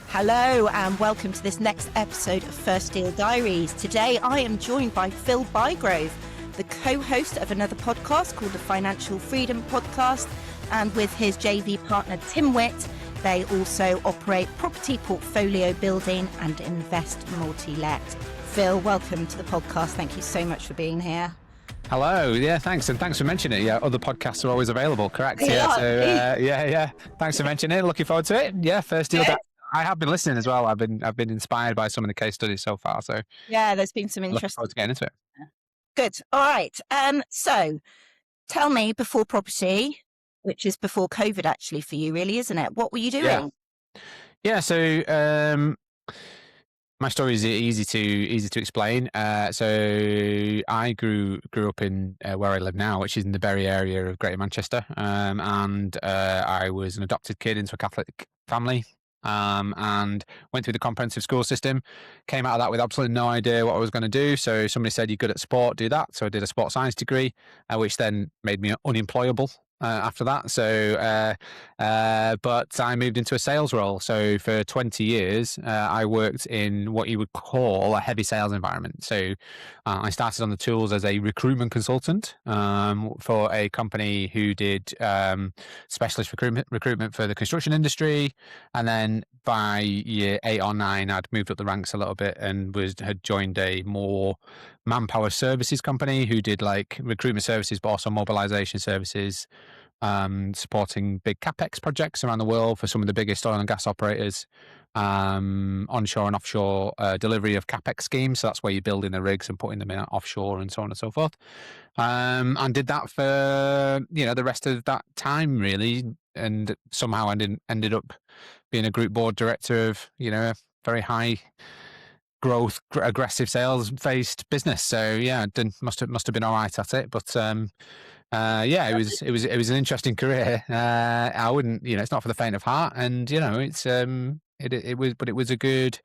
Hello and welcome to this next episode of First Deal Diaries. Today I am joined by Phil Bygrave, the co-host of another podcast called the Financial Freedom Podcast, and with his JV partner Tim Witt, they also operate property portfolio building and invest multi-let. Phil, welcome to the podcast. Thank you so much for being here. Hello. Yeah, thanks. And thanks for mentioning it. Yeah, other podcasts are always available, correct? Yeah. Thanks for mentioning it. Looking forward to it. Yeah, First Deal Diaries. I have been listening as well. I've been inspired by some of the case studies so far. So yeah, there's been some looking interesting. forward to getting into it. Good. All right. So tell me, before property, which is before COVID actually for you, really, isn't it? What were you doing? Yeah. So my story is easy to explain. So I grew up in where I live now, which is in the Bury area of Greater Manchester, and I was an adopted kid into a Catholic family. And went through the comprehensive school system, came out of that with absolutely no idea what I was going to do. So somebody said, you're good at sport, do that. So I did a sports science degree, which then made me unemployable after that. So, but I moved into a sales role. So for 20 years, I worked in what you would call a heavy sales environment. So I started on the tools as a recruitment consultant for a company who did specialist recruitment for the construction industry. And then by year 8 or 9, I'd moved up the ranks a little bit and had joined a more manpower services company who did like recruitment services, but also mobilization services, supporting big CapEx projects around the world for some of the biggest oil and gas operators, onshore and offshore delivery of CapEx schemes. So that's where you're building the rigs and putting them in offshore and so on and so forth. And did that for, the rest of that time, really. And somehow I ended up being a group board director of, a very high growth, aggressive sales-based business. So yeah, must have been all right at it. But it was an interesting career. I wouldn't, it's not for the faint of heart. And it was a good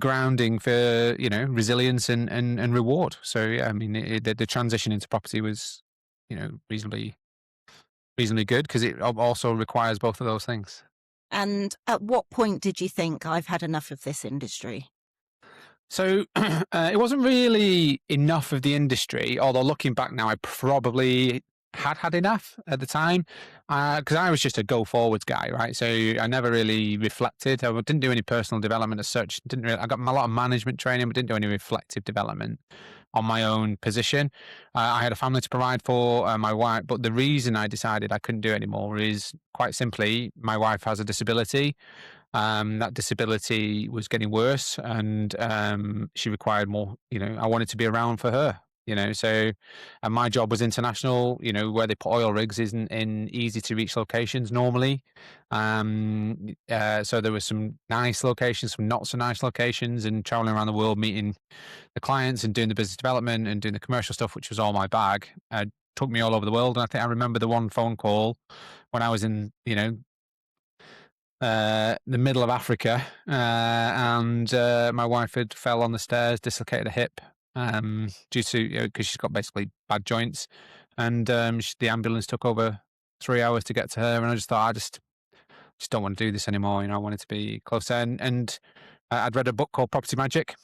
grounding for resilience and reward. So yeah, I mean the transition into property was reasonably good because it also requires both of those things. And at what point did you think, I've had enough of this industry? So it wasn't really enough of the industry, although looking back now, I probably had enough at the time because I was just a go forwards guy, right? So I never really reflected. I didn't do any personal development as such. I got a lot of management training, but didn't do any reflective development on my own position. I had a family to provide for, my wife, but the reason I decided I couldn't do it anymore is quite simply my wife has a disability. That disability was getting worse and she required more, I wanted to be around for her, so and my job was international, where they put oil rigs isn't in easy to reach locations normally. So there were some nice locations, some not so nice locations, and traveling around the world, meeting the clients and doing the business development and doing the commercial stuff, which was all my bag. Took me all over the world. And I think I remember the one phone call when I was in, the middle of Africa, and my wife had fell on the stairs, dislocated a hip, due to because she's got basically bad joints, and the ambulance took over 3 hours to get to her, and I just thought I just don't want to do this anymore. I wanted to be closer, and I'd read a book called Property Magic.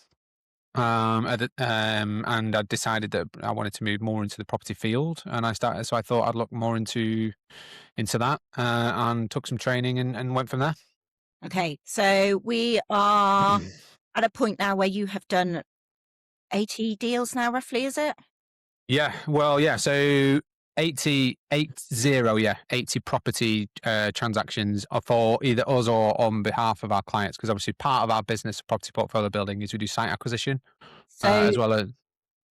And I decided that I wanted to move more into the property field, and I thought I'd look more into that, and took some training and went from there. Okay, so we are at a point now where you have done 80 deals now, roughly, is it? Yeah, well, yeah. So 80 property transactions for either us or on behalf of our clients, because obviously part of our business of property portfolio building is we do site acquisition as well as.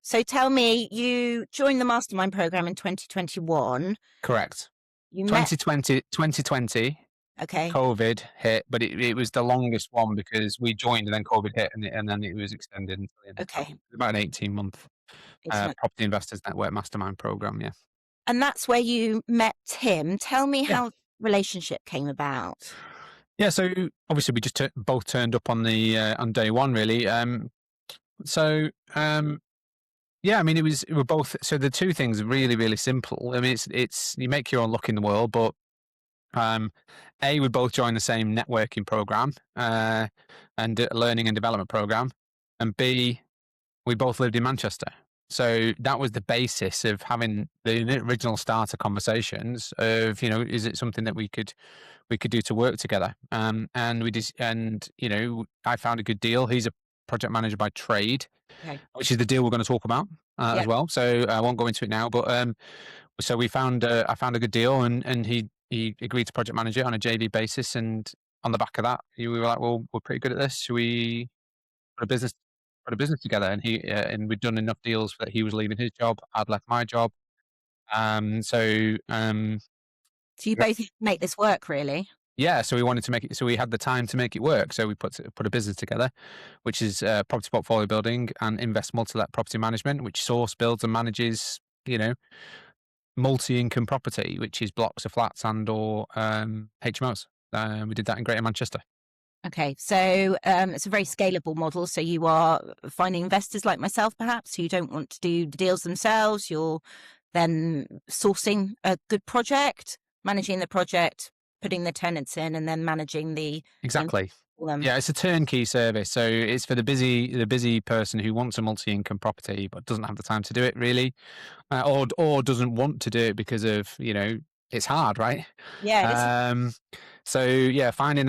So tell me, you joined the mastermind program in 2021. Correct. You 2020. Okay. COVID hit, but it was the longest one because we joined and then COVID hit, and then it was extended until the end. Okay. About an 18-month property investors network mastermind program. Yeah. And that's where you met Tim. Tell me how relationship came about. Yeah, so obviously we just both turned up on day one, really. Yeah, I mean, we're both. So the two things are really, really simple. I mean, it's you make your own luck in the world, but Um, A, we both joined the same networking program and learning and development program, and B, we both lived in Manchester. So that was the basis of having the original starter conversations of, is it something that we could do to work together? And we just, and I found a good deal. He's a project manager by trade, Okay. which is the deal we're going to talk about Yeah. as well. So I won't go into it now, but so I found a good deal, and he agreed to project manage it on a JV basis, and on the back of that, we were like, well, we're pretty good at this. Should we put a business together? And and we'd done enough deals that he was leaving his job, I'd left my job. So So you both make this work, really? yeah, so we wanted to make it. So we had the time to make it work. So we put a business together, which is property portfolio building and invest multi-let property management, which source, builds, and manages, multi-income property, which is blocks of flats and or HMOs. We did that in Greater Manchester. Okay, so it's a very scalable model. So you are finding investors like myself, perhaps, who don't want to do the deals themselves. You're then sourcing a good project, managing the project, putting the tenants in, and then managing the Exactly. Yeah, it's a turnkey service. So it's for the busy person who wants a multi-income property but doesn't have the time to do it really, or doesn't want to do it because of it's hard, right? Yeah, it is. So yeah, finding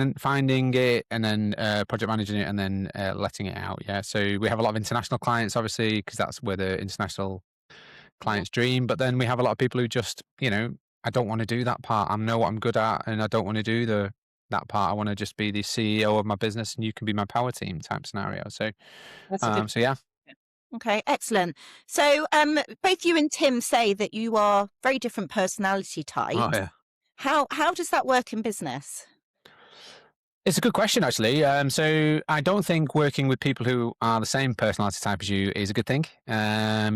it, and then project managing it, and then letting it out. Yeah, so we have a lot of international clients, obviously, because that's where the international Yeah, clients dream. But then we have a lot of people who just, I don't want to do that part. I know what I'm good at, and I don't want to do that part. I want to just be the CEO of my business, and you can be my power team type scenario. So, that's a good. so yeah. Okay, excellent. So both you and Tim say that you are very different personality Oh types. yeah. How does that work in business? It's a good question, actually. So I don't think working with people who are the same personality type as you is a good thing,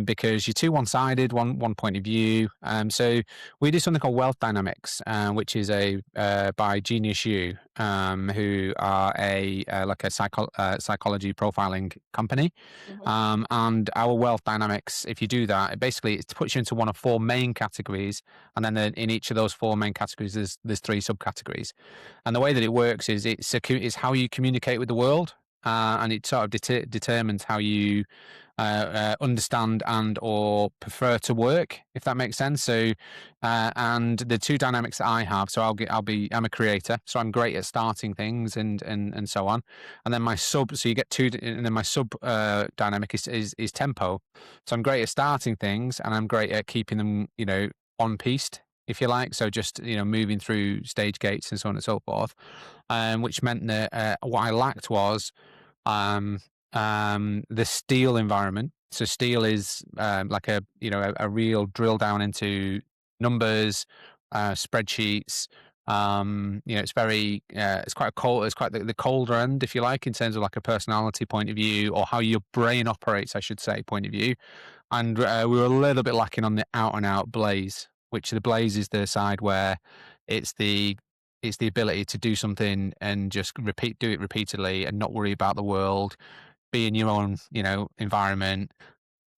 because you're too one-sided, one point of view. So we do something called Wealth Dynamics, which is by Genius U, who are like a psychology profiling company. Mhm. And our Wealth Dynamics, if you do that, it puts you into one of four main categories, and then in each of those four main categories, there's three subcategories. And the way that it works is it's how you communicate with the world, and it sort of determines how you understand and or prefer to work, if that makes sense. So, and the two dynamics that I have, so I'm a creator, so I'm great at starting things and so on. And then so you get two, and then my sub dynamic is tempo. So I'm great at starting things, and I'm great at keeping them, on piste, if you like. So just moving through stage gates and so on and so forth, which meant that what I lacked was the steel environment. So steel is like a real drill down into numbers, spreadsheets. It's very it's quite it's quite the colder end, if you like, in terms of like a personality point of view, or how your brain operates, I should say, point of view. And we were a little bit lacking on the out and out blaze, which the blaze is the side where it's the ability to do something and just do it repeatedly and not worry about the world, be in your own, environment.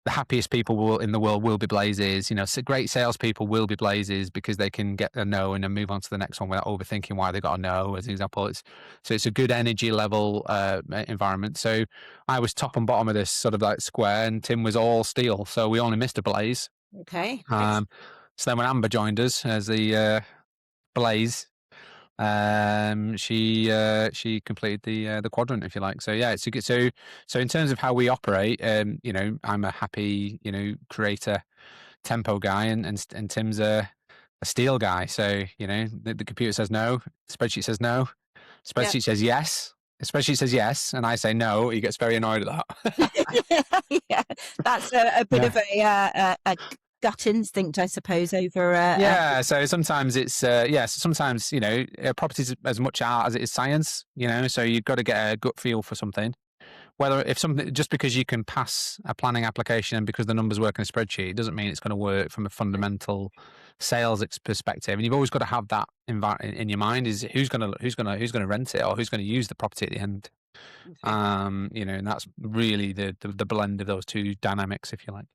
The happiest people in the world will be blazes. Great salespeople will be blazes because they can get a no and then move on to the next one without overthinking why they got a no, as an example. It's a good energy level environment. So I was top and bottom of this sort of like square, and Tim was all steel. So we only missed a blaze. Okay. So then when Amber joined us as the blaze, she completed the quadrant, if you like. So yeah, it's a good. So in terms of how we operate, I'm a happy, creator, tempo guy, and Tim's a steel guy. So the computer says no, spreadsheet says no, Yeah. spreadsheet says yes. The spreadsheet says yes, and I say no. He gets very annoyed at that. Yeah, that's a bit Yeah. of a gut instinct, I suppose, over. Yeah, so sometimes it's sometimes property's as much art as it is science. So you've got to get a gut feel for something. Whether if something, just because you can pass a planning application and because the numbers work in a spreadsheet, doesn't mean it's going to work from a fundamental sales perspective. And you've always got to have that in your mind: is who's going to rent it, or who's going to use the property at the end. Okay. And that's really the blend of those two dynamics, if you like.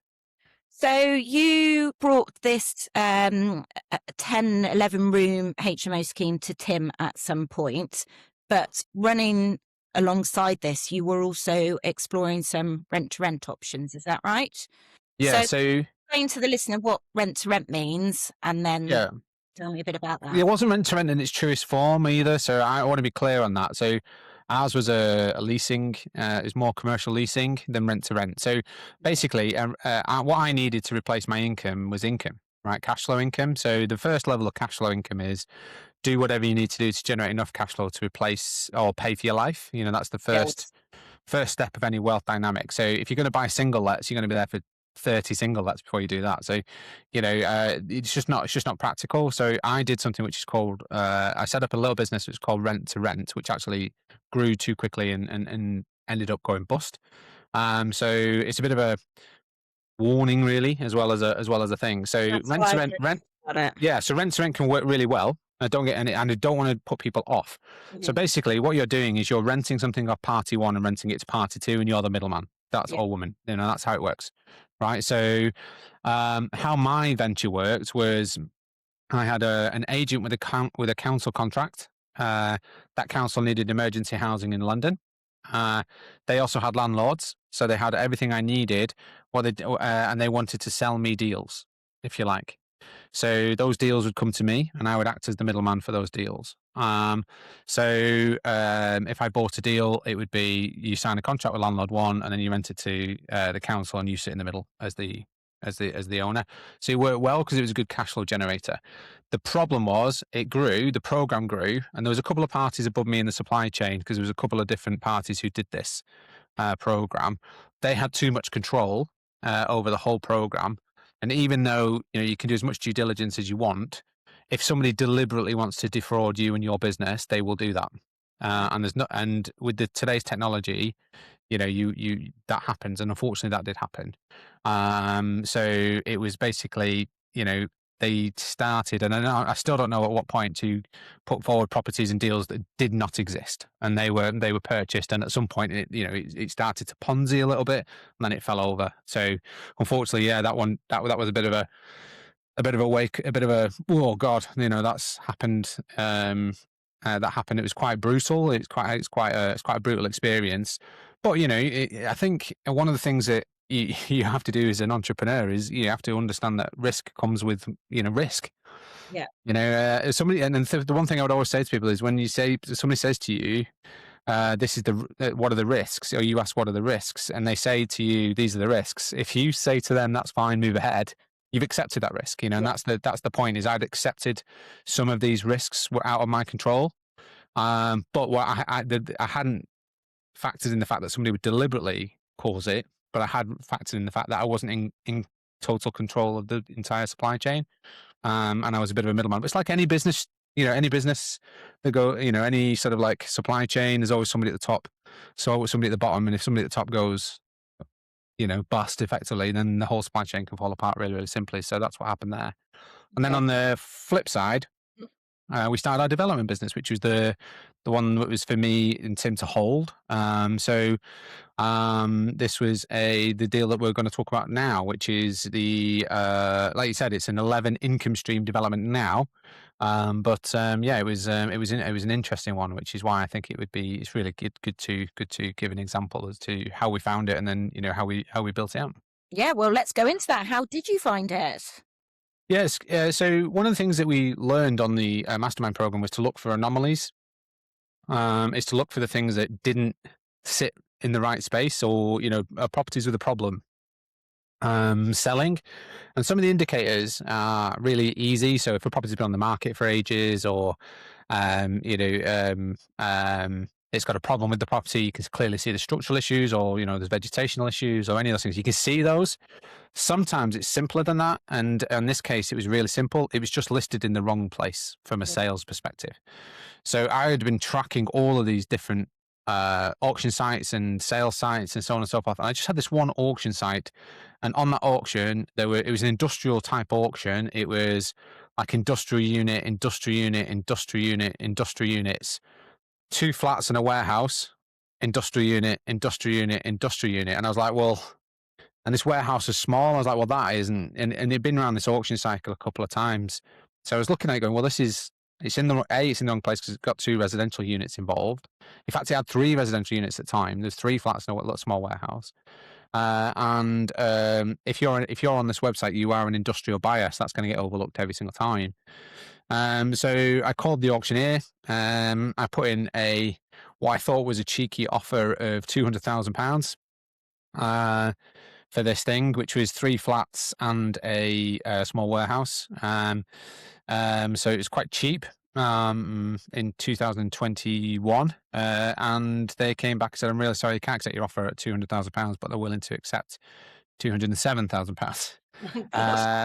So you brought this 10, 11 room HMO scheme to Tim at some point, but running alongside this, you were also exploring some rent-to-rent options. Is that right? Yeah. So So explain to the listener what rent-to-rent means, and then yeah, tell me a bit about that. it wasn't rent to rent in its truest form either. So I want to be clear on that. So ours was a leasing. It was more commercial leasing than rent to rent. So basically, what I needed to replace my income was income, right? Cash flow income. So the first level of cash flow income is do whatever you need to do to generate enough cash flow to replace or pay for your life. That's the first Yes. step of any wealth dynamic. So if you're going to buy single lets, you're going to be there for 30 single lets before you do that. So, it's just not practical. So I did something which is called, I set up a little business which is called Rent to Rent, which actually grew too quickly and ended up going bust. So it's a bit of a warning really, as well as a thing. So That's rent how to I've rent, heard about it. yeah, so rent to rent can work really well. I don't get any, and I don't want to put people off. So Mhm. basically, what you're doing is you're renting something off party one and renting it to party two, and you're the middleman. That's Yeah. all woman. That's how it works, right? So, how my venture worked was I had an agent with a council contract. That council needed emergency housing in London. Uh, they also had landlords, so they had everything I needed. And they wanted to sell me deals, if you like. So those deals would come to me, and I would act as the middleman for those deals. If I bought a deal, it would be you sign a contract with landlord one, and then you rent it to the council, and you sit in the middle as the owner. So it worked well because it was a good cash flow generator. The problem was it grew, the program grew, and there was a couple of parties above me in the supply chain because there was a couple of different parties who did this program. They had too much control over the whole program. And even though you can do as much due diligence as you want, if somebody deliberately wants to defraud you and your business, they will do that. And with today's technology, you that happens, and unfortunately, that did happen. So it was basically, they started, and I still don't know at what point to put forward properties and deals that did not exist, and they were purchased, and at some point, it started to Ponzi a little bit, and then it fell over. So unfortunately, yeah, that was a bit of a oh god, that's happened. That happened. It was quite brutal. It's quite a brutal experience. But I think one of the things that you have to do as an entrepreneur is you have to understand that risk comes with risk. Yeah. Somebody, and then the one thing I would always say to people is when somebody says to you, this is what are the risks, or you ask what are the risks, and they say to you these are the risks. If you say to them that's fine, move ahead, you've accepted that risk, and Yeah. that's the point. Is I'd accepted some of these risks were out of my control, but what I hadn't factored in the fact that somebody would deliberately cause it, but I had factored in the fact that I wasn't in total control of the entire supply chain, and I was a bit of a middleman. But it's like any business, any business that any sort of like supply chain, there's always somebody at the top, so always somebody at the bottom, and if somebody at the top goes, bust effectively, then the whole supply chain can fall apart really, really simply. So that's what happened there. And then Okay. on the flip side, we started our development business, which was the one that was for me and Tim to hold. This was the deal that we're going to talk about now, which is like you said, it's an 11 income stream development now. It was an interesting one, which is why I think it's really good to give an example as to how we found it, and then how we built it out. Yeah. Well, let's go into that. How did you find it? Yes. So one of the things that we learned on the mastermind program was to look for anomalies. Is to look for the things that didn't sit in the right space, or properties with a problem selling. And some of the indicators are really easy. So if a property's been on the market for ages, or it's got a problem with the property, you can clearly see the structural issues, or there's vegetational issues, or any of those things. You can see those. Sometimes it's simpler than that, and in this case, it was really simple. It was just listed in the wrong place from a sales perspective. So I had been tracking all of these different auction sites and sales sites and so on and so forth. And I just had this one auction site, and on that auction, it was an industrial type auction. It was like industrial unit, industrial unit, industrial unit, industrial units, 2 flats and a warehouse, industrial unit, industrial unit, industrial unit. And I was like, well, And this warehouse was small. I was like, well, that isn't, and it'd been around this auction cycle a couple of times. So I was looking at it going, well, it's in the wrong place because it's got 2 residential units involved. In fact, it had 3 residential units at the time. There's 3 flats in a little small warehouse. And if you're on this website, you are an industrial buyer, so that's going to get overlooked every single time. So I called the auctioneer. I put in what I thought was a cheeky offer of £200,000 for this thing, which was 3 flats and a small warehouse. So it was quite cheap in 2021, and they came back and said, "I'm really sorry, you can't accept your offer at £200,000, but they're willing to accept £207,000."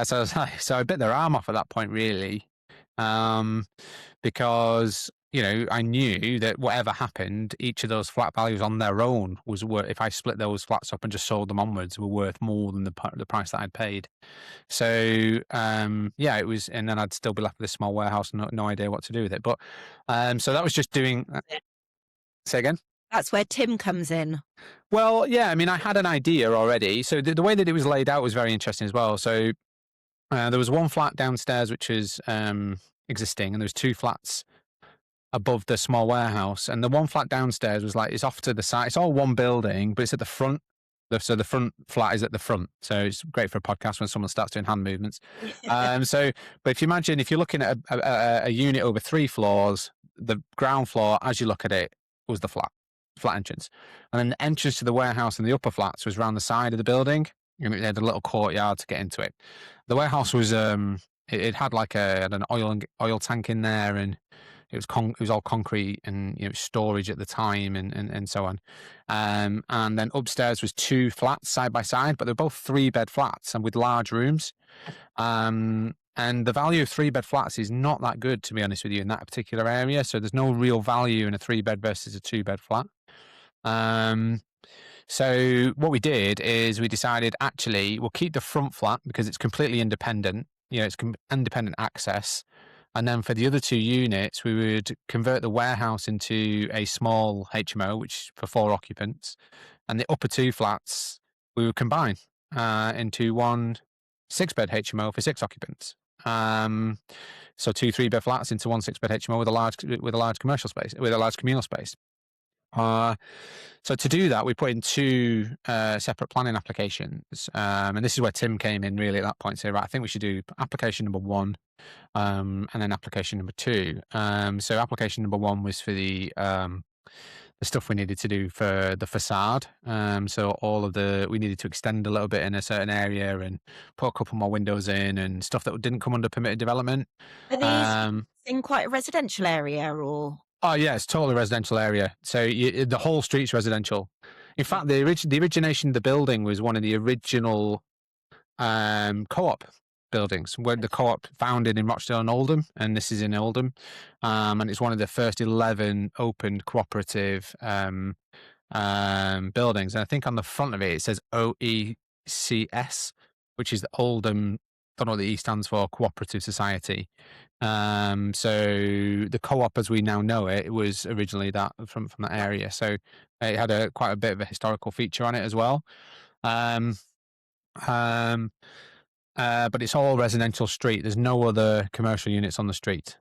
So I bit their arm off at that point, really, because I knew that whatever happened, each of those flat values on their own was worth. If I split those flats up and just sold them onwards, were worth more than the price that I'd paid. So it was, and then I'd still be left with this small warehouse, no idea what to do with it. But so that was just doing. Say again. That's where Tim comes in. Well, yeah, I mean, I had an idea already. So the way that it was laid out was very interesting as well. So there was 1 flat downstairs which was existing, and there was 2 flats above the small warehouse. And the 1 flat downstairs was like, it's off to the side. It's all one building, but it's at the front. So the front flat is at the front. So it's great for a podcast when someone starts doing hand movements. But if you imagine, if you're looking at a unit over 3 floors, the ground floor, as you look at it, was the flat entrance. And then the entrance to the warehouse and the upper flats was around the side of the building. And it had a little courtyard to get into it. The warehouse was, it had like an oil tank in there, and it was all concrete, and storage at the time, and so on. And then upstairs was 2 flats side by side, but they're both 3-bed flats and with large rooms. And the value of 3-bed flats is not that good, to be honest with you, in that particular area. So there's no real value in a 3-bed versus a 2-bed flat. So what we did is we decided, actually, we'll keep the front flat because it's completely independent. It's independent access. And then for the other 2 units, we would convert the warehouse into a small HMO, which for 4 occupants. And the upper 2 flats, we would combine into 1 6-bed HMO for 6 occupants. So 2 3-bed flats into 1 6-bed HMO with a large commercial space, with a large communal space. So to do that, we put in 2 separate planning applications. And this is where Tim came in really at that point. Say, right, I think we should do application number 1, and then application number 2. So application number 1 was for the stuff we needed to do for the facade. So we needed to extend a little bit in a certain area and put a couple more windows in and stuff that didn't come under permitted development. Are these in quite a residential area, or? Oh yeah, it's totally residential area. So the whole street's residential. In fact, the origination of the building was one of the original co-op buildings, where the co-op founded in Rochdale and Oldham, and this is in Oldham, and it's one of the first 11 open cooperative buildings. And I think on the front of it says OECS, which is the Oldham. Don't know what the E stands for, Cooperative Society. So the co-op, as we now know it, was originally that from that area. So it had quite a bit of a historical feature on it as well. But it's all residential street. There's no other commercial units on the street.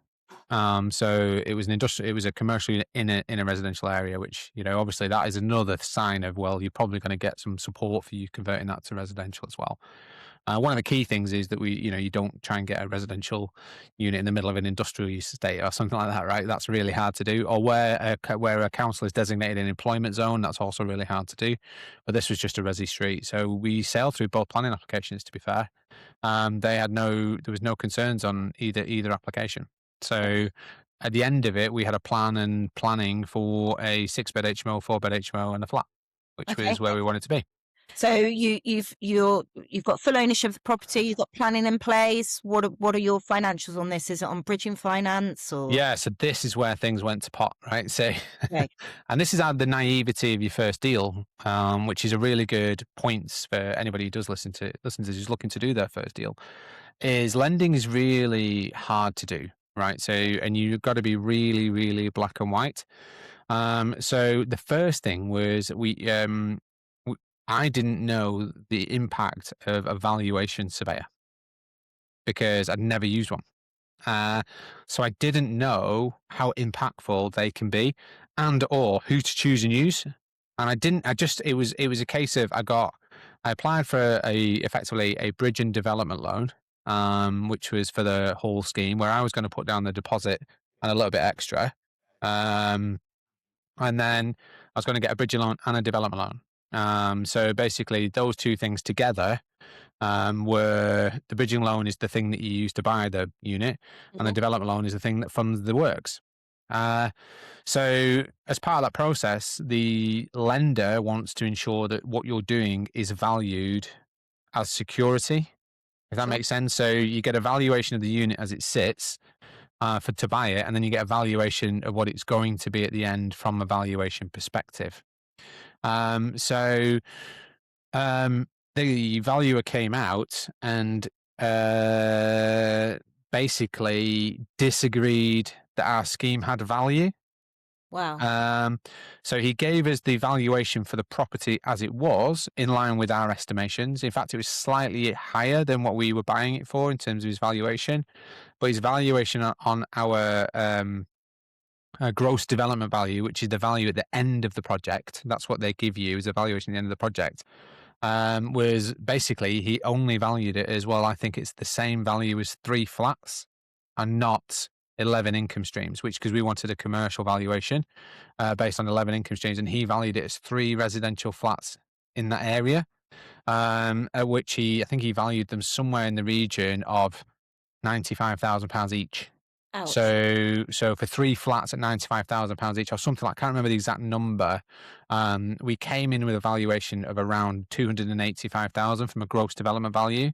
So it was a commercial unit in a residential area, which, obviously that is another sign of, well, you're probably going to get some support for you converting that to residential as well. One of the key things is that you don't try and get a residential unit in the middle of an industrial use estate or something like that, right? That's really hard to do. Or where a council is designated an employment zone, that's also really hard to do. But this was just a resi street, so we sailed through both planning applications. To be fair, there was no concerns on either application. So at the end of it, we had a planning for a 6-bed HMO, 4-bed HMO, and a flat, which was where we wanted to be. So you've got full ownership of the property. You've got planning in place. What are your financials on this? Is it on bridging finance or? Yeah, so this is where things went to pot, right? So, and this is the naivety of your first deal, which is a really good point for anybody who does listen to who's looking to do their first deal. Is lending is really hard to do, right? So, and you've got to be really, really black and white. So the first thing was I didn't know the impact of a valuation surveyor because I'd never used one. So I didn't know how impactful they can be and or who to choose and use. And it was a case of I applied for effectively a bridge and development loan, which was for the whole scheme where I was going to put down the deposit and a little bit extra. And then I was going to get a bridge loan and a development loan. So basically those two things together where the bridging loan is the thing that you use to buy the unit, and the development loan is the thing that funds the works. So as part of that process, the lender wants to ensure that what you're doing is valued as security, if that makes sense. So you get a valuation of the unit as it sits to buy it, and then you get a valuation of what it's going to be at the end from a valuation perspective. So the valuer came out and basically disagreed that our scheme had value. Wow. So he gave us the valuation for the property as it was, in line with our estimations. In fact, it was slightly higher than what we were buying it for in terms of his valuation. But his valuation on our gross development value, which is the value at the end of the project, that's what they give you as a valuation at the end of the project, was basically he only valued it as, well, I think it's the same value as 3 flats and not 11 income streams, because we wanted a commercial valuation based on 11 income streams, and he valued it as 3 residential flats in that area, at which I think he valued them somewhere in the region of £95,000 each. Ouch. So for 3 flats at £95,000 each, or something like, I can't remember the exact number. We came in with a valuation of around £285,000 from a gross development value.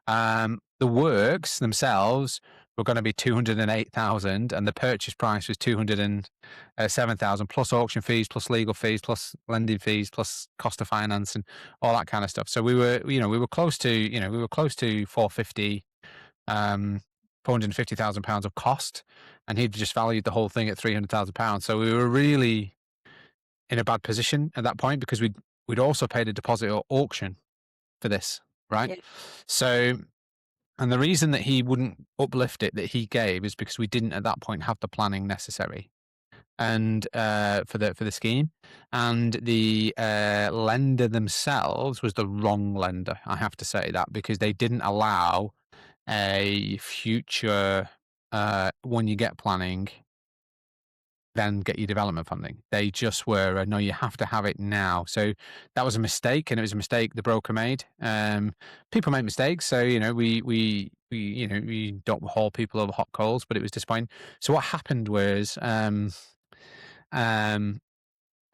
The works themselves were going to be £208,000, and the purchase price was £207,000 plus auction fees, plus legal fees, plus lending fees, plus cost of finance, and all that kind of stuff. So we were close to 450. £450,000 of cost, and he'd just valued the whole thing at £300,000. So we were really in a bad position at that point, because we'd also paid a deposit at auction for this, right? Yeah. So, and the reason that he wouldn't uplift it that he gave is because we didn't at that point have the planning necessary, and for the scheme, and the lender themselves was the wrong lender. I have to say that, because they didn't allow a future when you get planning, then get your development funding. They just were no, you have to have it now. So that was a mistake, and it was a mistake the broker made. People make mistakes, so we don't haul people over hot coals, but it was disappointing. So what happened was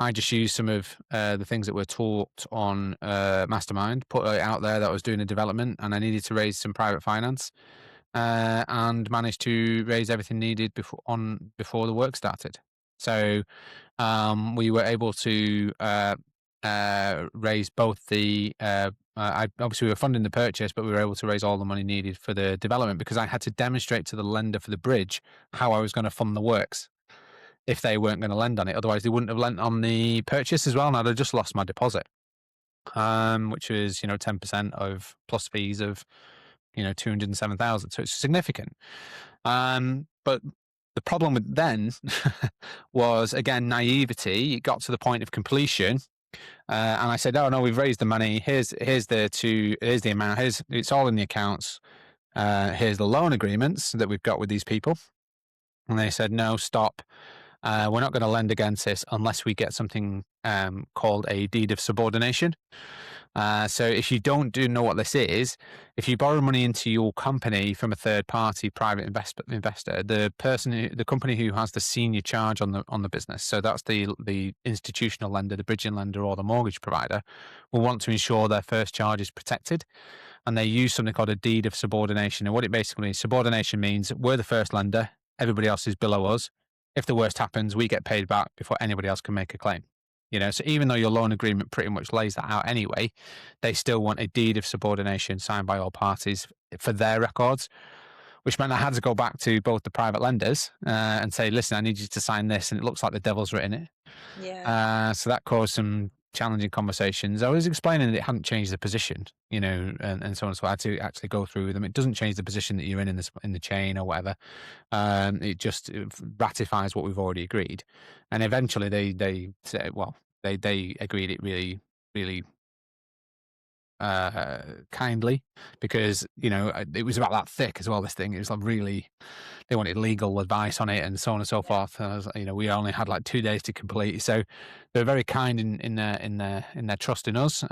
I just used some of the things that were taught on Mastermind, put it out there that I was doing a development and I needed to raise some private finance, and managed to raise everything needed before the work started. So we were able to raise both the obviously we were funding the purchase, but we were able to raise all the money needed for the development, because I had to demonstrate to the lender for the bridge how I was going to fund the works if they weren't going to lend on it. Otherwise, they wouldn't have lent on the purchase as well, and I'd have just lost my deposit, which was 10% of plus fees of 207,000. So it's significant. But the problem with then was, again, naivety. It got to the point of completion, and I said, "Oh no, we've raised the money. Here's the amount. It's all in the accounts. Here's the loan agreements that we've got with these people." And they said, "No, stop. We're not going to lend against this unless we get something called a deed of subordination." So if you don't know what this is, if you borrow money into your company from a third party private investor, the company who has the senior charge on the business, so that's the institutional lender, the bridging lender, or the mortgage provider, will want to ensure their first charge is protected, and they use something called a deed of subordination. And what it basically means, subordination means we're the first lender, everybody else is below us. If the worst happens, we get paid back before anybody else can make a claim. So even though your loan agreement pretty much lays that out anyway, they still want a deed of subordination signed by all parties for their records, which meant I had to go back to both the private lenders and say, "Listen, I need you to sign this," and it looks like the devil's written it. Yeah. So that caused some challenging conversations. I was explaining that it hadn't changed the position, and so on. So I had to actually go through with them. It doesn't change the position that you're in the chain or whatever. It just ratifies what we've already agreed. And eventually they said, well, they agreed it really, really kindly, because it was about that thick as well. This thing, it was like really, they wanted legal advice on it and so on and so forth. And I was, we only had like 2 days to complete, so they were very kind in their trust in us.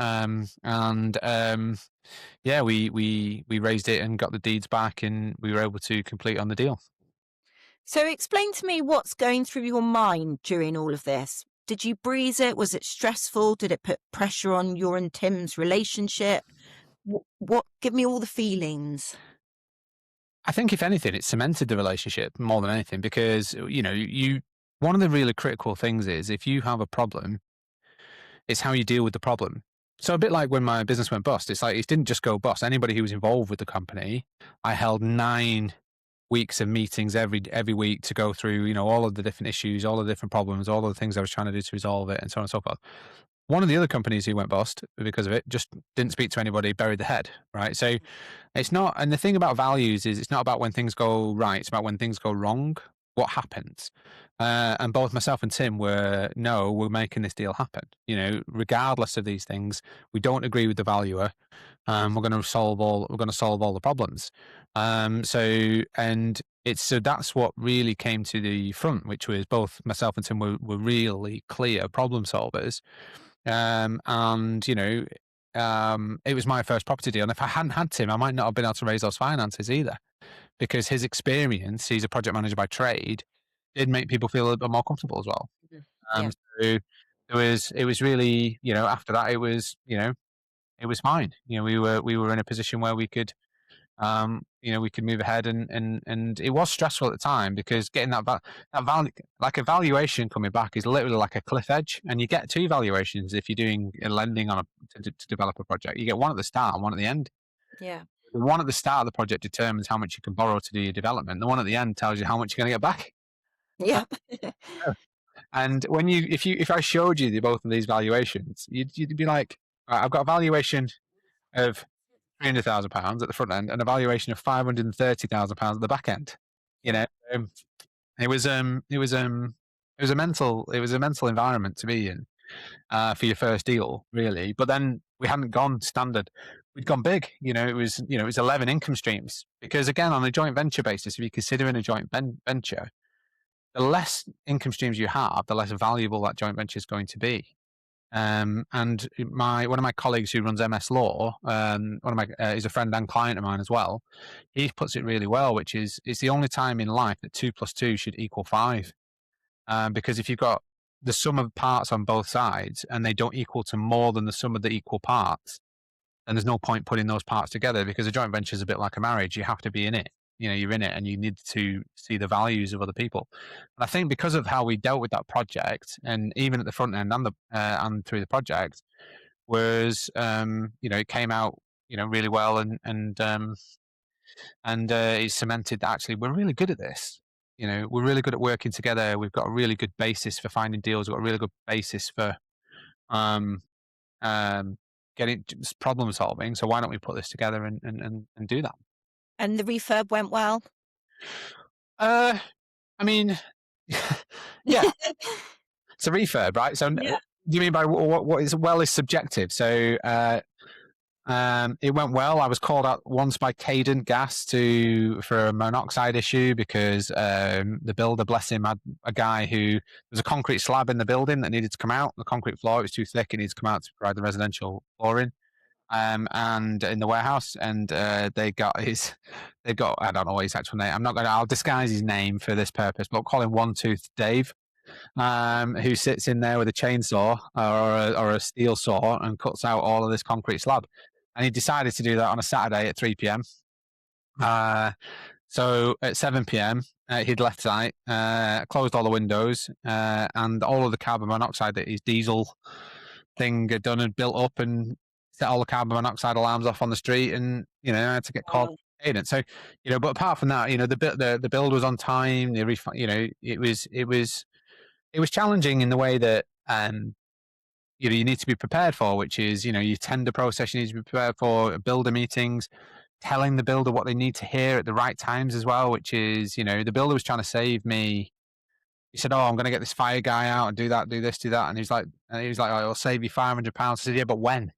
Yeah, we raised it and got the deeds back, and we were able to complete on the deal. So explain to me what's going through your mind during all of this. Did you breeze it? Was it stressful? Did it put pressure on your and Tim's relationship? What? Give me all the feelings. I think if anything, it cemented the relationship more than anything, because one of the really critical things is, if you have a problem, it's how you deal with the problem. So a bit like when my business went bust, it's like it didn't just go bust. Anybody who was involved with the company, I held 9 weeks of meetings every week to go through, all of the different issues, all the different problems, all of the things I was trying to do to resolve it, and so on and so forth. One of the other companies who went bust because of it just didn't speak to anybody, buried the head, right? So it's not, and the thing about values is, it's not about when things go right, it's about when things go wrong, what happens. And both myself and Tim we're making this deal happen. Regardless of these things, we don't agree with the valuer. We're going to solve all the problems. So that's what really came to the front, which was both myself and Tim were really clear problem solvers. It was my first property deal, and if I hadn't had Tim, I might not have been able to raise those finances either, because his experience, he's a project manager by trade, did make people feel a little bit more comfortable as well. Yeah. So it was really, after that, it was fine. We were in a position where we could, we could move ahead, and it was stressful at the time, because getting that value, like a valuation coming back, is literally like a cliff edge. And you get 2 valuations if you're doing a lending on to develop a project. You get one at the start and one at the end. Yeah. The one at the start of the project determines how much you can borrow to do your development. The one at the end tells you how much you're going to get back. Yeah. And if I showed you both of these valuations, you'd be like, right, I've got a valuation of £300,000 at the front end and a valuation of £530,000 at the back end. It was a mental environment to be in, for your first deal, really. But then we hadn't gone standard; we'd gone big. It was 11 income streams, because again, on a joint venture basis, if you're considering a joint venture, the less income streams you have, the less valuable that joint venture is going to be. And one of my colleagues who runs MS Law, is a friend and client of mine as well. He puts it really well, which is, it's the only time in life that 2 + 2 should equal 5. Because if you've got the sum of parts on both sides and they don't equal to more than the sum of the equal parts, then there's no point putting those parts together, because a joint venture is a bit like a marriage. You have to be in it. You're in it, and you need to see the values of other people. And I think because of how we dealt with that project, and even at the front end and through the project, was it came out really well, and it cemented that actually we're really good at this. We're really good at working together. We've got a really good basis for finding deals. We've got a really good basis for getting problem solving. So why don't we put this together and do that? And the refurb went well? I mean, yeah, it's a refurb, right? So Yeah. do you mean by what is well is subjective? So it went well. I was called out once by Cadent Gas for a monoxide issue, because the builder, bless him, had a guy who, there was a concrete slab in the building that needed to come out. The concrete floor, it was too thick. It needs to come out to provide the residential flooring. And in the warehouse, and they've got I don't know what his actual name. I'll disguise his name for this purpose, but I'll call him One Tooth Dave, who sits in there with a chainsaw or a steel saw and cuts out all of this concrete slab. And he decided to do that on a Saturday at 3 p.m. So at 7 p.m. He'd left site, closed all the windows, and all of the carbon monoxide that his diesel thing had done had built up, and set all the carbon monoxide alarms off on the street, and I had to get called. So but apart from that, the build was on time. It was challenging in the way that you need to be prepared for, which is, your tender process you need to be prepared for, builder meetings, telling the builder what they need to hear at the right times as well, which is, the builder was trying to save me. He said, "Oh, I'm going to get this fire guy out and do that, do this, do that." And he was like, "Oh, it'll save you £500." I said, "Yeah, but when?"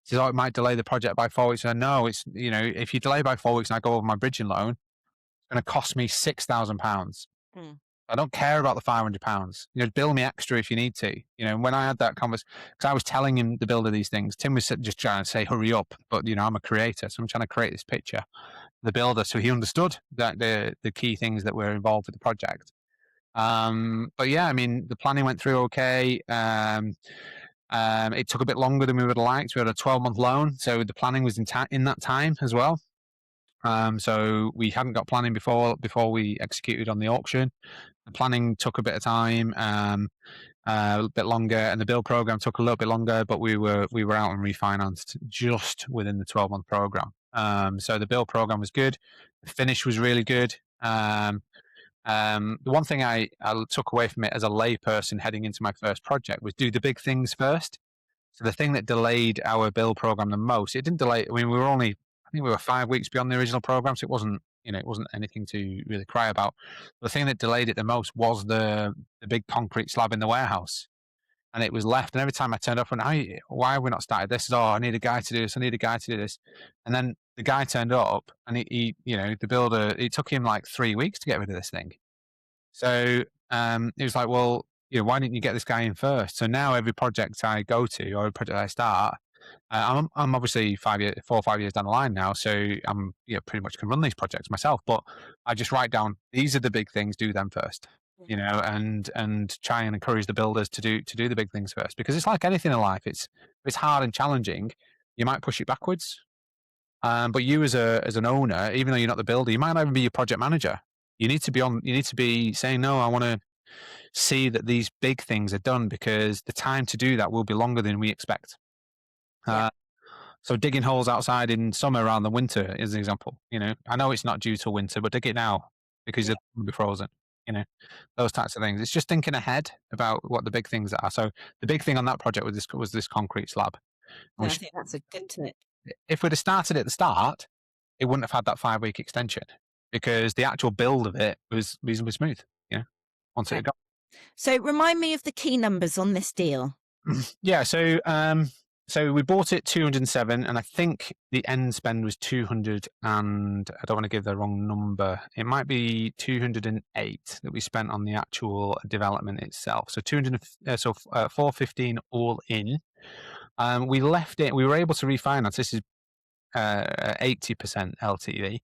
He says, "Oh, it might delay the project by 4 weeks." I said, "No, it's, if you delay by 4 weeks and I go over my bridging loan, it's going to cost me £6,000. Mm. I don't care about the £500. Bill me extra if you need to." When I had that conversation, because I was telling him, the builder, these things, Tim was just trying to say, "Hurry up." But, I'm a creator, so I'm trying to create this picture, the builder, so he understood that the key things that were involved with the project. But yeah, I mean, the planning went through okay. It took a bit longer than we would have liked. We had a 12-month loan, so the planning was in that time as well. So we hadn't got planning before we executed on the auction. The planning took a bit of time, a bit longer, and the build program took a little bit longer. But we were out and refinanced just within the 12-month program. So the build program was good. The finish was really good. The one thing I took away from it as a layperson heading into my first project was do the big things first. So the thing that delayed our build program the most, it didn't delay. I mean, I think we were 5 weeks beyond the original program, so it wasn't anything to really cry about. The thing that delayed it the most was the big concrete slab in the warehouse, and it was left. And every time I turned up, and why have we not started this? I need a guy to do this. I need a guy to do this. And then the guy turned up, and the builder, it took him like 3 weeks to get rid of this thing. So it was like, well, why didn't you get this guy in first? So now every project I go to, or every project I start, I'm obviously 4 or 5 years down the line now, so I'm pretty much can run these projects myself. But I just write down, these are the big things, do them first, and try and encourage the builders to do the big things first, because it's like anything in life. It's hard and challenging. You might push it backwards, but you as an owner, even though you're not the builder, you might not even be your project manager. You need to be saying, no, I want to see that these big things are done, because the time to do that will be longer than we expect. Yeah. So digging holes outside in summer around the winter is an example. I know it's not due to winter, but dig it now, because it will be frozen. Those types of things. It's just thinking ahead about what the big things are. So the big thing on that project was this concrete slab. I think that's a good tip. If we'd have started at the start, it wouldn't have had that 5-week extension, because the actual build of it was reasonably smooth. Once it got. So remind me of the key numbers on this deal. Yeah. So we bought it 207, and I think the end spend was 200, and I don't want to give the wrong number. It might be 208 that we spent on the actual development itself. So 415 all in. We left it. We were able to refinance. This is 80% LTV,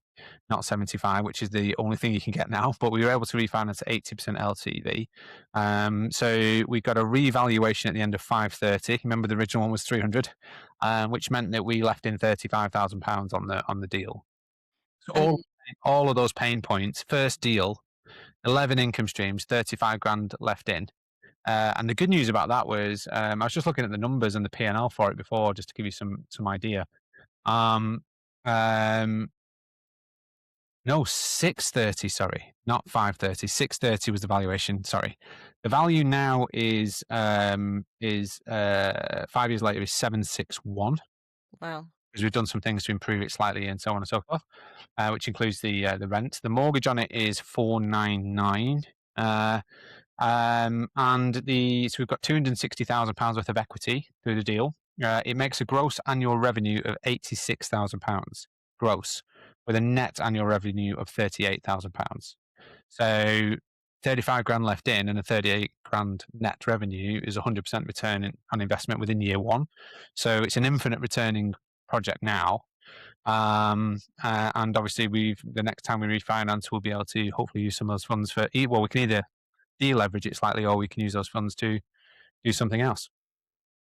not 75, which is the only thing you can get now. But we were able to refinance at 80% LTV. So we got a revaluation at the end of 530. Remember, the original one was 300, which meant that we left in £35,000 on the deal. So all of those pain points, first deal, 11 income streams, 35 grand left in. And the good news about that was, I was just looking at the numbers and the P&L for it before, just to give you some idea. No, 630, sorry, not 530. 630 was the valuation, sorry. The value now is 5 years later is 761. Wow. Because we've done some things to improve it slightly and so on and so forth, which includes the rent. The mortgage on it is 499. So we've got £260,000 worth of equity through the deal. It makes a gross annual revenue of £86,000 gross, with a net annual revenue of £38,000. So 35 grand left in and a 38 grand net revenue is 100% return on investment within year one. So it's an infinite returning project now. And obviously the next time we refinance, we'll be able to hopefully use some of those funds we can either deleverage it slightly, or we can use those funds to do something else.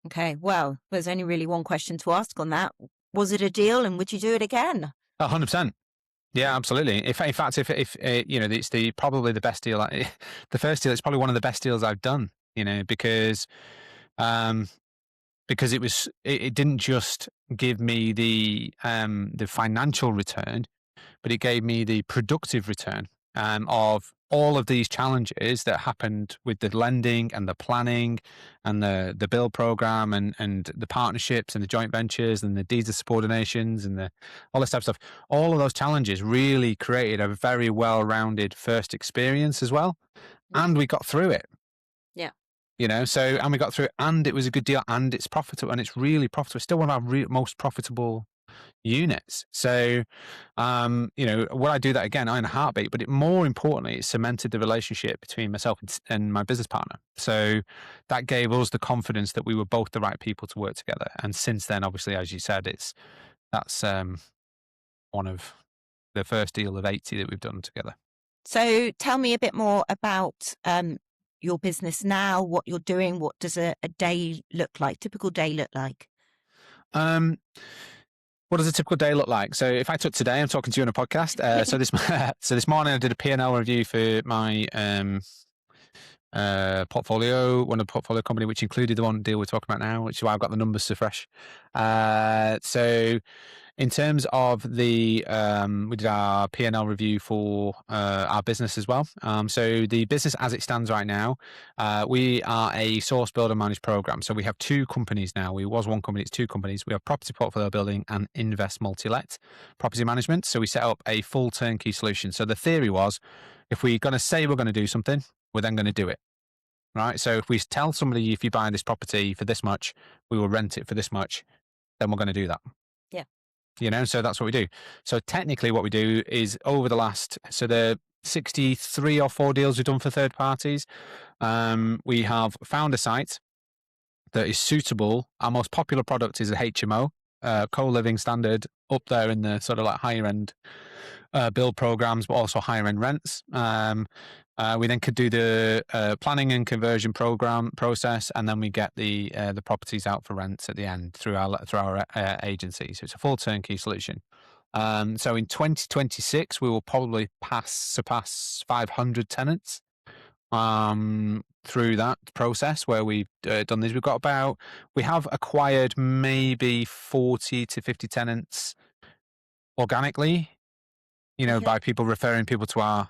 Okay, well, there's only really one question to ask on that. Was it a deal, and would you do it again? 100%. Yeah, absolutely. In fact, if it's probably the best deal. The first deal, it's probably one of the best deals I've done. Because it didn't just give me the financial return, but it gave me the productive return. of all of these challenges that happened with the lending and the planning and the build program and the partnerships and the joint ventures and the deeds of subordinations and all this type of stuff. All of those challenges really created a very well-rounded first experience as well. And we got through it. Yeah. And we got through it, and it was a good deal, and it's profitable, and it's really profitable. It's still one of our most profitable units. So, would I do that again? In a heartbeat. But more importantly, it cemented the relationship between myself and my business partner. So that gave us the confidence that we were both the right people to work together. And since then, obviously, as you said, that's one of the first deal of 80 that we've done together. So tell me a bit more about your business now, what you're doing. What does a day look like? Typical day look like? What does a typical day look like? So if I took today, I'm talking to you on a podcast. So this morning I did a P&L review for my portfolio, one of the portfolio company, which included the one deal we're talking about now, which is why I've got the numbers so fresh. So in terms of we did our P&L review for our business as well. So the business as it stands right now, we are a source, build and manage program. So we have two companies now. We was one company, it's two companies. We have property portfolio building and invest multi-let property management. So we set up a full turnkey solution. So the theory was, if we're going to say we're going to do something, we're then going to do it. Right. So if we tell somebody, if you buy this property for this much, we will rent it for this much, then we're going to do that. Yeah. So that's what we do. So technically what we do is over the the 63 or 4 deals we've done for third parties, we have found a site that is suitable. Our most popular product is a HMO, co-living standard, up there in the sort of like higher end build programs, but also higher end rents. We then could do the planning and conversion process, and then we get the properties out for rents at the end through our agency. So it's a full turnkey solution. So in 2026, we will probably surpass 500 tenants through that process where we've done this. We have acquired maybe 40 to 50 tenants organically, by people referring people to our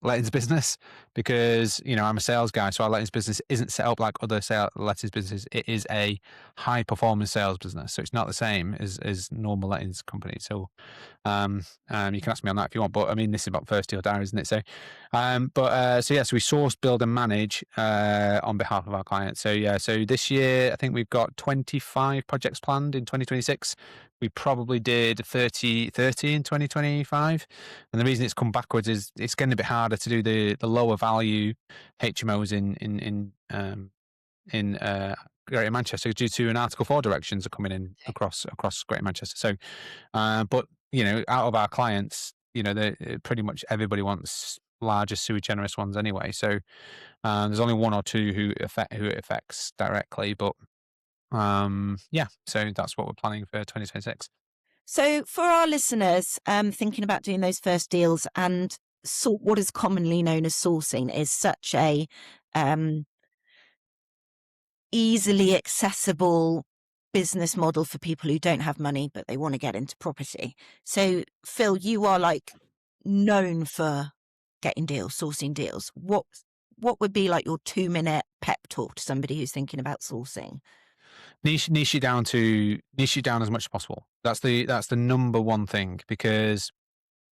lettings business, because I'm a sales guy, so our lettings business isn't set up like other lettings businesses. It is a high performance sales business, so it's not the same as normal lettings companies. So you can ask me on that if you want, but I mean, this is about First Deal Diaries, isn't it? So so we source, build and manage on behalf of our clients. So this year I think we've got 25 projects planned in 2026. We probably did 30 in 2025. And the reason it's come backwards is it's getting a bit harder to do the lower value HMOs in Greater Manchester due to an Article 4 directions are coming in across Greater Manchester. So, but out of our clients, pretty much everybody wants larger sui generis ones anyway. So there's only one or two who it affects directly, but so that's what we're planning for 2026. So for our listeners thinking about doing those first deals, and what is commonly known as sourcing is such a easily accessible business model for people who don't have money but they want to get into property. So Phil, you are like known for getting deals, sourcing deals. What would be like your 2-minute pep talk to somebody who's thinking about sourcing? Niche it down as much as possible. That's the number one thing, because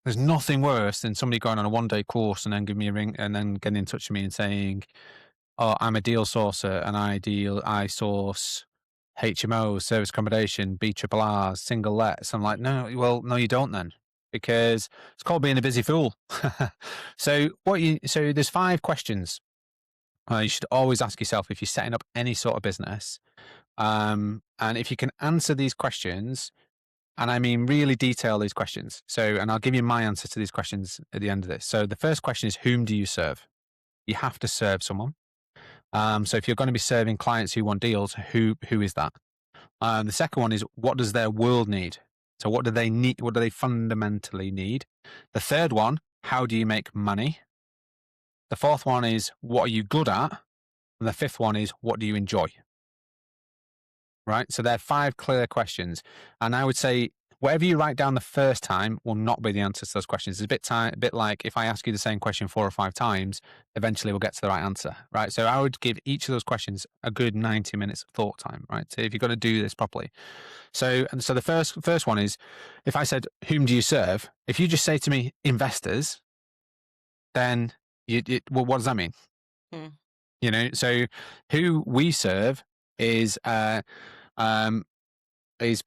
there's nothing worse than somebody going on a 1-day course and then giving me a ring and then getting in touch with me and saying, "Oh, I'm a deal sourcer and I source HMOs, service accommodation, BRRRs, single lets." I'm like, no, you don't then, because it's called being a busy fool. So there's 5 questions you should always ask yourself if you're setting up any sort of business. And if you can answer these questions, and I mean really detail these questions. And I'll give you my answer to these questions at the end of this. So the first question is, whom do you serve? You have to serve someone. So if you're going to be serving clients who want deals, who is that? The second one is, what does their world need? So what do they need? What do they fundamentally need? The third one, how do you make money? The fourth one is, what are you good at? And the fifth one is, what do you enjoy? Right? So they're 5 clear questions. And I would say whatever you write down the first time will not be the answer to those questions. It's a bit like if I ask you the same question 4 or 5 times, eventually we'll get to the right answer, right? So I would give each of those questions a good 90 minutes of thought time, right? So if you've got to do this properly. So the first one is, if I said, whom do you serve? If you just say to me, investors, then well, what does that mean? Mm. So who we serve is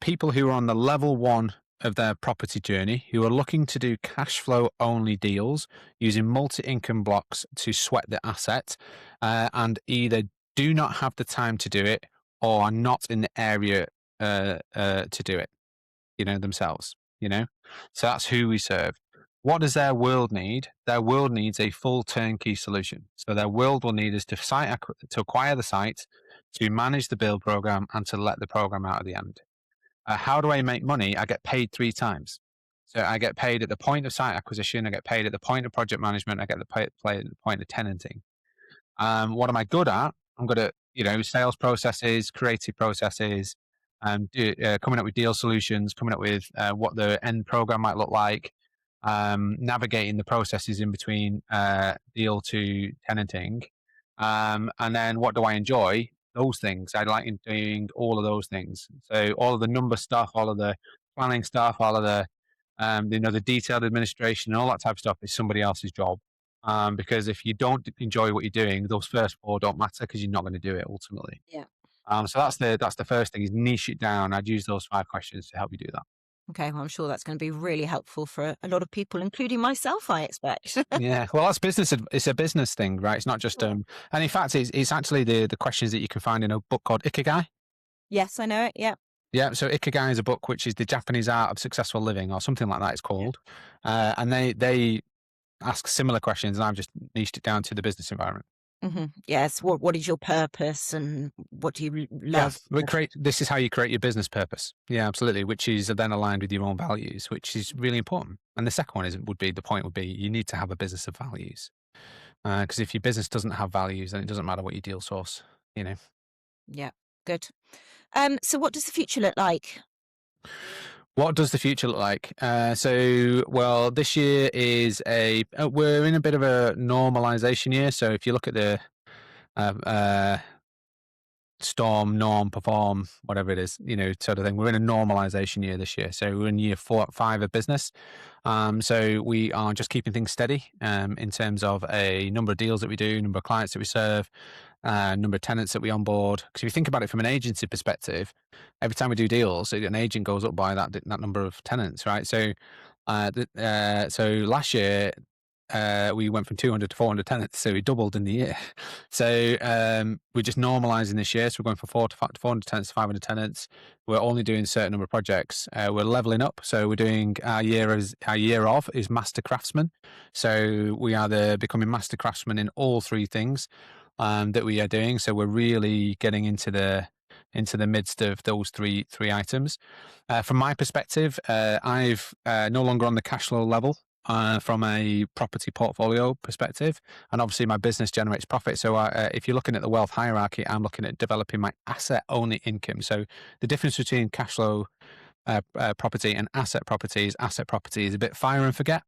people who are on the level 1 of their property journey, who are looking to do cash flow only deals using multi-income blocks to sweat the asset, and either do not have the time to do it or are not in the area to do it, themselves, So that's who we serve. What does their world need? Their world needs a full turnkey solution. So their world will need us to acquire the site, to manage the build program, and to let the program out at the end. How do I make money? I get paid 3 times. So I get paid at the point of site acquisition, I get paid at the point of project management, I get paid at the point of tenanting. What am I good at? I'm good at, sales processes, creative processes, coming up with deal solutions, coming up with what the end program might look like, navigating the processes in between deal to tenanting. And then what do I enjoy? Those things. I like doing all of those things. So all of the number stuff, all of the planning stuff, all of the the detailed administration, all that type of stuff is somebody else's job. Because if you don't enjoy what you're doing, those first 4 don't matter because you're not going to do it ultimately. Yeah. So that's the first thing, is niche it down. I'd use those 5 questions to help you do that. Okay, well, I'm sure that's going to be really helpful for a lot of people, including myself, I expect. Yeah, well, that's business. It's a business thing, right? It's not just and in fact, it's actually the questions that you can find in a book called Ikigai. Yes, I know it. Yeah. Yeah, so Ikigai is a book which is the Japanese art of successful living, or something like that. It's called, and they ask similar questions, and I've just niched it down to the business environment. Mm-hmm. Yes. What is your purpose, and what do you love? Yeah, this is how you create your business purpose. Yeah, absolutely. Which is then aligned with your own values, which is really important. And the second one would be you need to have a business of values, because if your business doesn't have values, then it doesn't matter what your deal source. Yeah. Good. So what does the future look like? What does the future look like? Well, this year is we're in a bit of a normalization year. So if you look at the storm, norm, perform, whatever it is, sort of thing, we're in a normalization year this year. So we're in year 4, 5 of business. So we are just keeping things steady in terms of a number of deals that we do, number of clients that we serve, number of tenants that we onboard. Because if you think about it from an agency perspective, every time we do deals, an agent goes up by that number of tenants, right? So, so last year we went from 200 to 400 tenants, so we doubled in the year. So we're just normalizing this year. So we're going from 400 tenants to 500 tenants. We're only doing a certain number of projects. We're leveling up. So we're doing our year of is master craftsman. So we are becoming master craftsmen in all 3 things that we are doing. So we're really getting into the midst of those three items. From my perspective, I've no longer on the cash flow level. From a property portfolio perspective, and obviously my business generates profit. So if you're looking at the wealth hierarchy, I'm looking at developing my asset only income. So the difference between cash flow property and asset property is a bit fire and forget.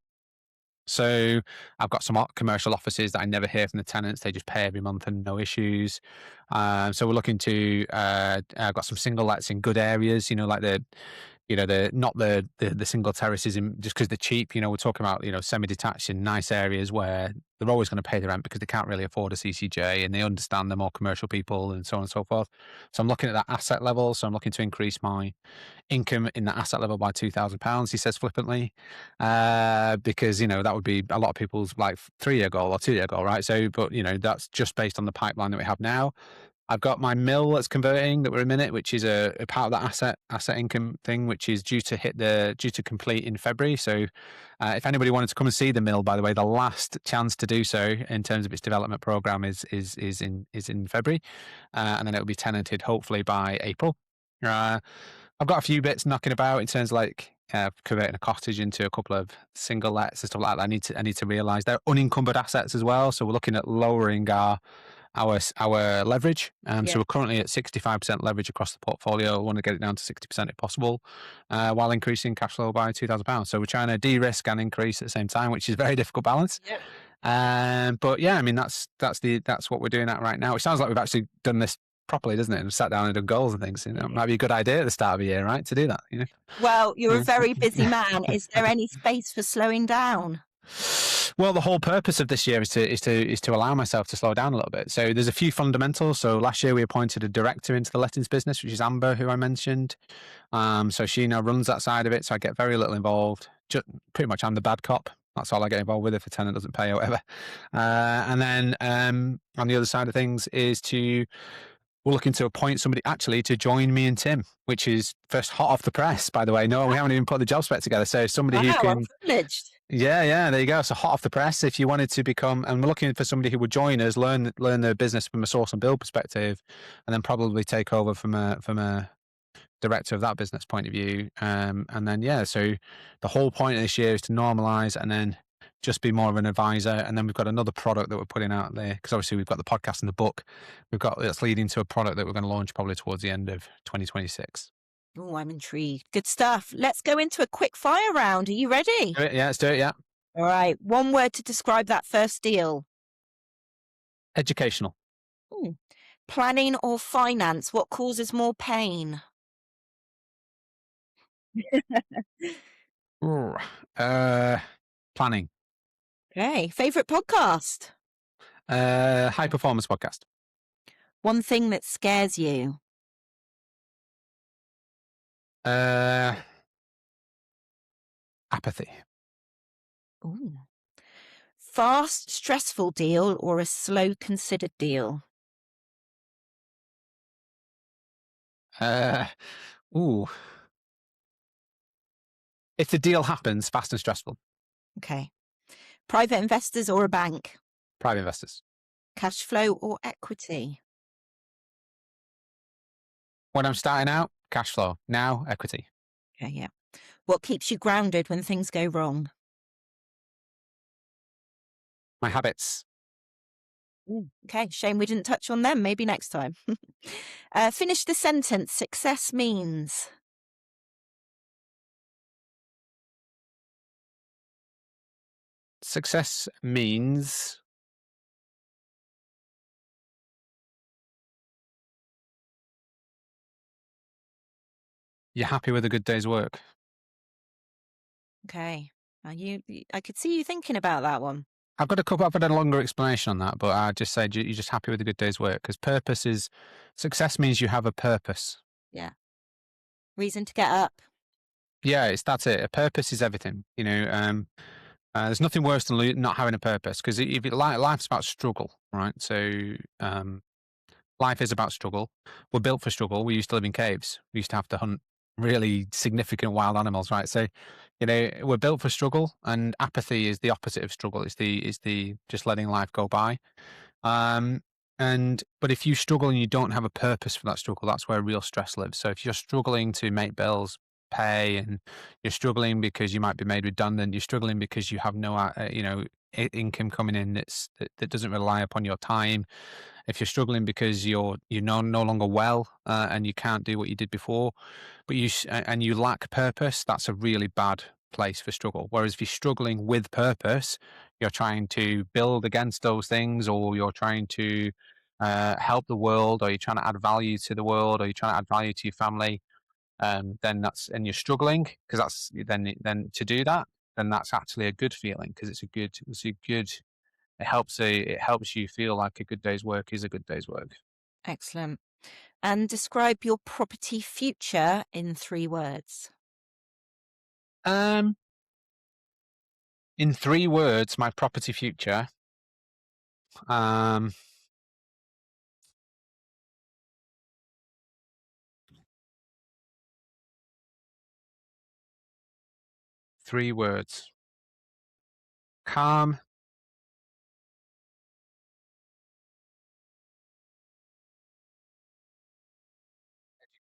So I've got some commercial offices that I never hear from the tenants. They just pay every month and no issues. So we're looking to, I've got some single lets in good areas, like not the single terraces just because they're cheap. We're talking about, semi-detached in nice areas where they're always going to pay the rent because they can't really afford a CCJ, and they understand they're more commercial people and so on and so forth. So I'm looking at that asset level. So I'm looking to increase my income in that asset level by £2,000, he says flippantly, because, that would be a lot of people's 3-year goal or 2-year goal, right? So, but, that's just based on the pipeline that we have now. I've got my mill that's converting that we're in a minute, which is a part of that asset income thing, which is due to complete in February. So if anybody wanted to come and see the mill, by the way, the last chance to do so in terms of its development program is in February, and then it will be tenanted hopefully by April. I've got a few bits knocking about in terms of converting a cottage into a couple of single lets and stuff like that. I need to realise they're unencumbered assets as well. So we're looking at lowering our our leverage. Yeah. So we're currently at 65% leverage across the portfolio. We want to get it down to 60% if possible, while increasing cash flow by £2,000. So we're trying to de-risk and increase at the same time, which is a very difficult balance. Yep. But yeah, I mean that's what we're doing at right now. It sounds like we've actually done this properly, doesn't it? And sat down and done goals and things. It might be a good idea at the start of the year, right, to do that. Well, you're a Yeah. very busy man. Is there any space for slowing down? Well, the whole purpose of this year is to allow myself to slow down a little bit. So there's a few fundamentals. So last year we appointed a director into the lettings business, which is Amber, who I mentioned. So she now runs that side of it. So I get very little involved. Pretty much I'm the bad cop. That's all I get involved with if a tenant doesn't pay or whatever. And then on the other side of things is we're looking to appoint somebody actually to join me and Tim, which is first hot off the press, by the way. No, we haven't even put the job spec together. So somebody who Wow, I'm can. privileged. Yeah, there you go. So hot off the press. If you wanted to become, and we're looking for somebody who would join us, learn the business from a source and build perspective, and then probably take over from a director of that business point of view. And then so the whole point of this year is to normalize and then just be more of an advisor. And then we've got another product that we're putting out there because obviously we've got the podcast and the book. That's leading to a product that we're going to launch probably towards the end of 2026. Oh, I'm intrigued. Good stuff. Let's go into a quick fire round. Are you ready? Yeah, let's do it. Yeah. All right. One word to describe that first deal. Educational. Ooh. Planning or finance? What causes more pain? Ooh. Planning. Okay. Favorite podcast? High performance podcast. One thing that scares you? Apathy. Ooh. Fast, stressful deal or a slow, considered deal? Ooh. If the deal happens, fast and stressful. Okay. Private investors or a bank? Private investors. Cash flow or equity? When I'm starting out, cash flow. Now, equity. Okay, yeah. What keeps you grounded when things go wrong? My habits. Okay, shame we didn't touch on them. Maybe next time. Finish the sentence. Success means. Success means you're happy with a good day's work. Okay. I could see you thinking about that one. I've got a longer explanation on that, but I just said you're just happy with a good day's work because success means you have a purpose. Yeah. Reason to get up. Yeah, that's it. A purpose is everything. There's nothing worse than not having a purpose because life's about struggle, right? So life is about struggle. We're built for struggle. We used to live in caves. We used to have to hunt really significant wild animals, right? So, we're built for struggle, and apathy is the opposite of struggle. It's the just letting life go by. But if you struggle and you don't have a purpose for that struggle, that's where real stress lives. So if you're struggling to make bills, pay, and you're struggling because you might be made redundant, you're struggling because you have no, income coming in that doesn't rely upon your time. If you're struggling because you're no longer well and you can't do what you did before, but you lack purpose, that's a really bad place for struggle. Whereas if you're struggling with purpose, you're trying to build against those things, or you're trying to help the world, or you're trying to add value to the world, or you're trying to add value to your family, then and you're struggling because then to do that, then that's actually a good feeling because it helps you feel like a good day's work is a good day's work. Excellent. And describe your property future in 3 words. In 3 words, my property future. 3 words. Calm,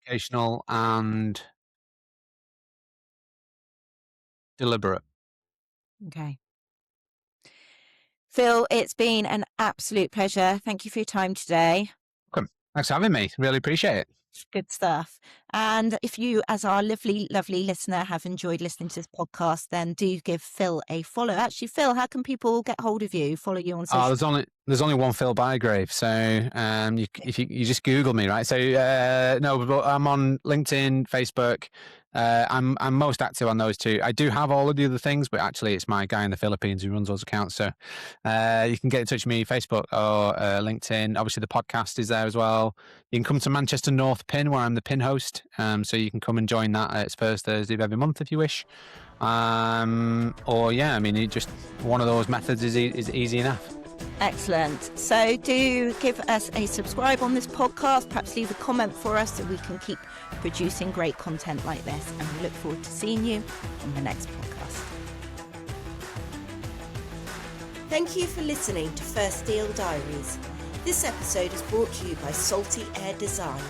educational, and deliberate. Okay. Phil, it's been an absolute pleasure. Thank you for your time today. Welcome. Thanks for having me. Really appreciate it. Good stuff. And if you, as our lovely listener, have enjoyed listening to this podcast, then do give Phil a follow. Actually, Phil, how can people get hold of you, follow you on social? There's only one Phil Bygrave, so if you just Google me, right? So no, but I'm on LinkedIn, Facebook. I'm most active on those two. I do have all of the other things, but actually it's my guy in the Philippines who runs those accounts. So you can get in touch with me, Facebook or LinkedIn. Obviously the podcast is there as well. You can come to Manchester North Pin, where I'm the pin host. So you can come and join that. It's first Thursday of every month if you wish. Or yeah, I mean, just one of those methods is easy enough. Excellent. So do give us a subscribe on this podcast, perhaps leave a comment for us so we can keep producing great content like this. And we look forward to seeing you on the next podcast. Thank you for listening to First Deal Diaries. This episode is brought to you by Salty Air Design,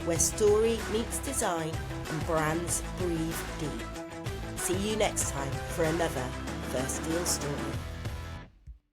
where story meets design and brands breathe deep. See you next time for another First Deal story.